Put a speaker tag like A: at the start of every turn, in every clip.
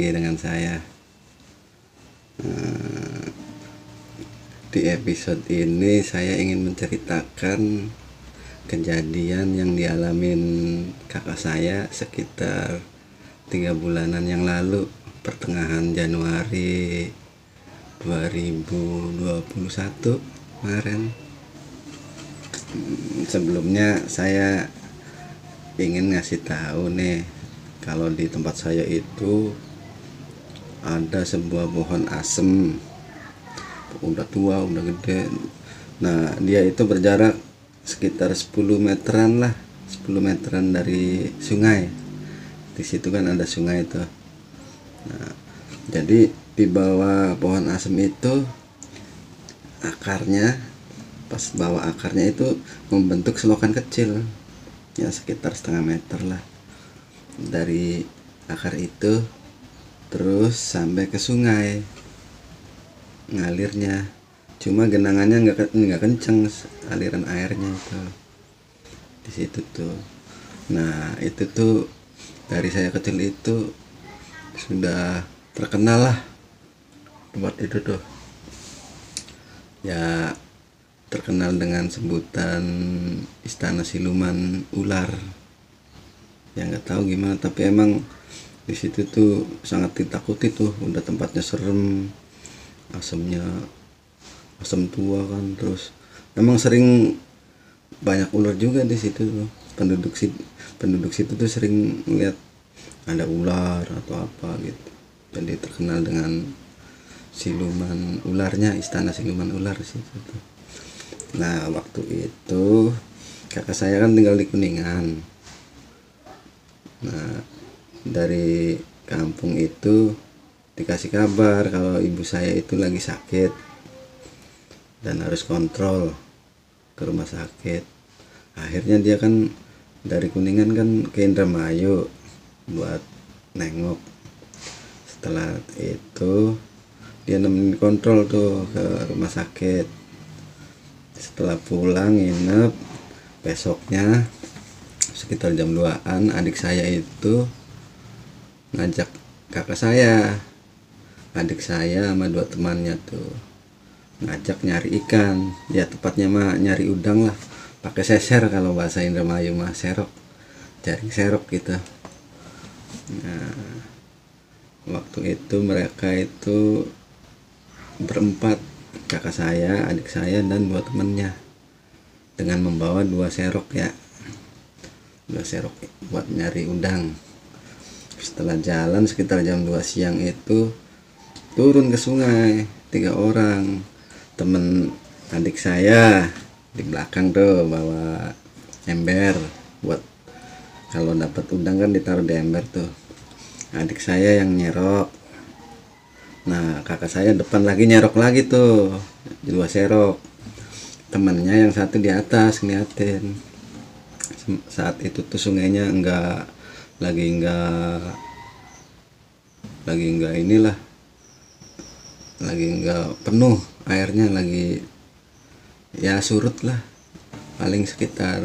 A: lagi dengan saya. Di episode ini saya ingin menceritakan kejadian yang dialamin kakak saya sekitar 3 bulanan yang lalu, pertengahan Januari 2021 kemarin. Sebelumnya saya ingin ngasih tahu nih, kalau di tempat saya itu ada sebuah pohon asem, udah tua, udah gede. Nah, dia itu berjarak sekitar 10 meteran lah, 10 meteran dari sungai. Di situ kan ada sungai itu. Nah, jadi di bawah pohon asem itu akarnya, pas bawah akarnya itu membentuk selokan kecil, ya sekitar setengah meter lah dari akar itu, terus sampai ke sungai ngalirnya. Cuma genangannya nggak kenceng aliran airnya itu di situ tuh. Nah, itu tuh dari saya kecil itu sudah terkenal lah tempat itu tuh, ya terkenal dengan sebutan Istana Siluman Ular. Ya nggak tahu gimana, tapi emang di situ tuh sangat ditakuti tuh. Udah tempatnya serem, asemnya asam tua kan, terus emang sering banyak ular juga di situ tuh. Penduduk situ tuh sering lihat ada ular atau apa gitu. Jadi terkenal dengan siluman ularnya, Istana Siluman Ular situ tuh. Nah, waktu itu kakak saya kan tinggal di Kuningan. Nah, dari kampung itu dikasih kabar kalau ibu saya itu lagi sakit dan harus kontrol ke rumah sakit. Akhirnya dia kan dari Kuningan kan ke Indramayu buat nengok. Setelah itu dia nemenin kontrol tuh ke rumah sakit. Setelah pulang nginep, besoknya sekitar jam 2-an adik saya itu ngajak kakak saya, adik saya sama 2 temannya tuh ngajak nyari ikan. Ya tepatnya mah nyari udang lah, pakai seser, kalau bahasa Indramayu mah serok, jaring serok gitu. Nah, waktu itu mereka itu berempat, kakak saya, adik saya, dan 2 temennya, dengan membawa 2 serok ya, 2 serok buat nyari udang. Setelah jalan sekitar jam 2 siang itu turun ke sungai 3 orang. Temen adik saya di belakang tuh bawa ember, buat kalau dapat udang kan ditaruh di ember tuh. Adik saya yang nyerok. Nah, kakak saya depan lagi nyerok lagi tuh 2 serok. Temennya yang satu di atas ngeliatin. Saat itu tuh sungainya lagi enggak penuh airnya, lagi ya surut lah, paling sekitar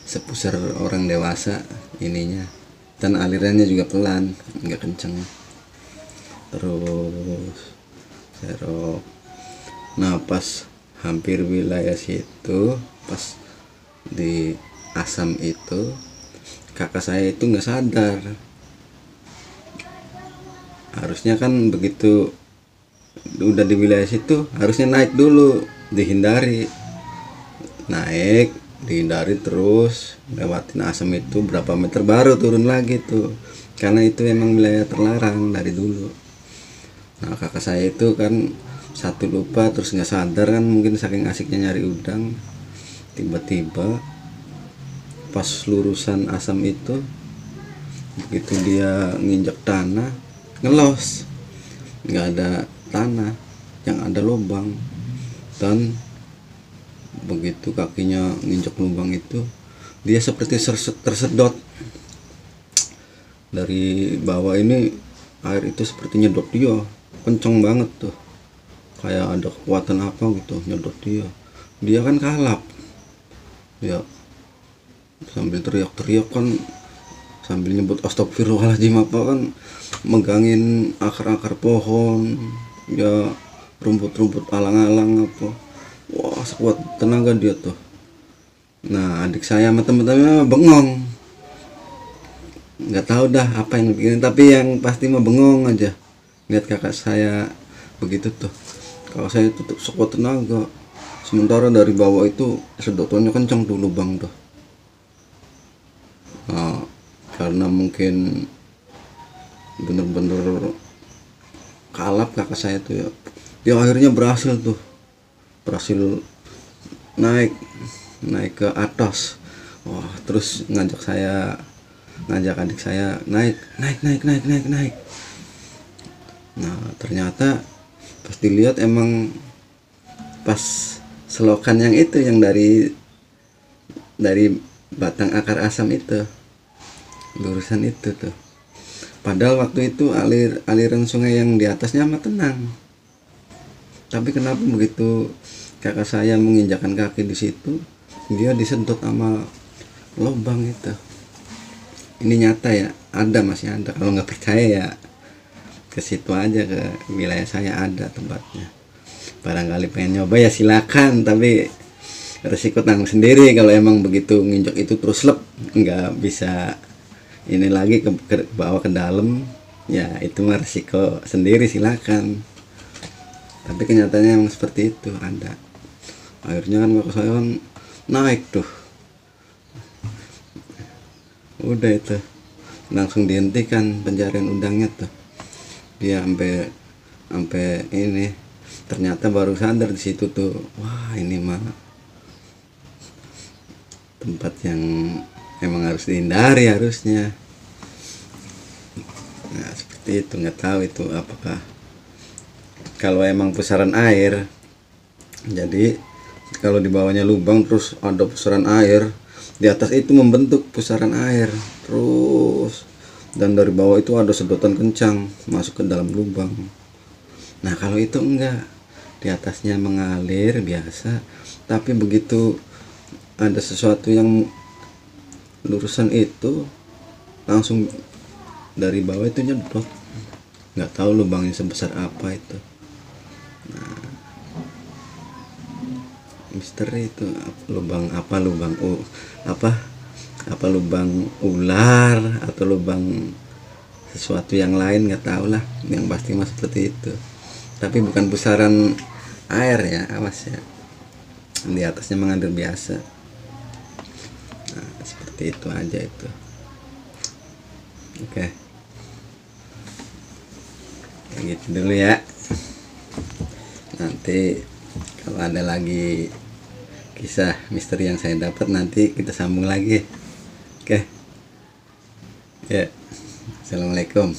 A: sepusar orang dewasa ininya, dan alirannya juga pelan, enggak kenceng. Terus serok. Nah, pas hampir wilayah situ, pas di asam itu, kakak saya itu nggak sadar. Harusnya kan begitu udah di wilayah situ harusnya naik dulu, dihindari, naik dihindari, terus lewatin asam itu berapa meter baru turun lagi tuh, karena itu emang wilayah terlarang dari dulu. Nah, kakak saya itu kan satu lupa, terus nggak sadar kan, mungkin saking asiknya nyari udang. Tiba-tiba pas lurusan asam itu, begitu dia nginjek tanah, ngelos, nggak ada tanah, yang ada lubang. Dan begitu kakinya nginjek lubang itu, dia seperti tersedot dari bawah. Ini air itu seperti nyedot dia, kenceng banget tuh, kayak ada kekuatan apa gitu nyedot dia. Dia kan kalap ya, sambil teriak-teriak kan, sambil nyebut astagfirullahaladzim, apa kan megangin akar-akar pohon ya, rumput-rumput alang-alang apa. Wah, sekuat tenaga dia tuh. Nah, adik saya sama teman-temannya bengong, nggak tahu dah apa yang bikin, tapi yang pasti mah bengong aja lihat kakak saya begitu tuh. Kalau saya itu sekuat tenaga, sementara dari bawah itu sedotannya kencang tuh lubang tuh. Nah, karena mungkin bener-bener kalap kakak saya tuh ya, dia akhirnya berhasil naik ke atas. Wah, terus ngajak adik saya naik. Nah, ternyata pas dilihat emang pas selokan yang itu, yang dari batang akar asam itu, lurusan itu tuh. Padahal waktu itu aliran sungai yang di atasnya mah tenang. Tapi kenapa begitu kakak saya menginjakkan kaki di situ, dia disedot sama lubang itu. Ini nyata ya, masih ada. Kalau nggak percaya ya ke situ aja, ke wilayah saya ada tempatnya. Barangkali pengen nyoba ya silakan, tapi resiko tanggung sendiri. Kalau emang begitu nginjak itu terus nggak bisa ini lagi ke bawah ke dalam, ya itu mah resiko sendiri, silakan. Tapi kenyataannya emang seperti itu, ada. Akhirnya kan waktu saya kan naik tuh, udah itu langsung dihentikan pencarian udangnya tuh. Dia sampai ini, ternyata baru sadar di situ tuh, wah ini mah tempat yang emang harus dihindari harusnya. Nah, seperti itu. Nggak tahu itu apakah kalau emang pusaran air, jadi kalau di bawahnya lubang terus ada pusaran air, di atas itu membentuk pusaran air terus, dan dari bawah itu ada sedotan kencang masuk ke dalam lubang. Nah, kalau itu enggak, di atasnya mengalir biasa, tapi begitu ada sesuatu yang lurusan itu langsung dari bawah itu nyedot. Nggak tahu lubangnya sebesar apa itu. Nah, misteri itu lubang ular atau lubang sesuatu yang lain, nggak tahu lah. Yang pasti mah seperti itu, tapi bukan pusaran air ya, awas ya, di atasnya mengalir biasa. Nah, seperti itu aja itu. Oke, kayak gitu dulu ya. Nanti kalau ada lagi kisah misteri yang saya dapat, nanti kita sambung lagi. Oke. Ya. Assalamualaikum.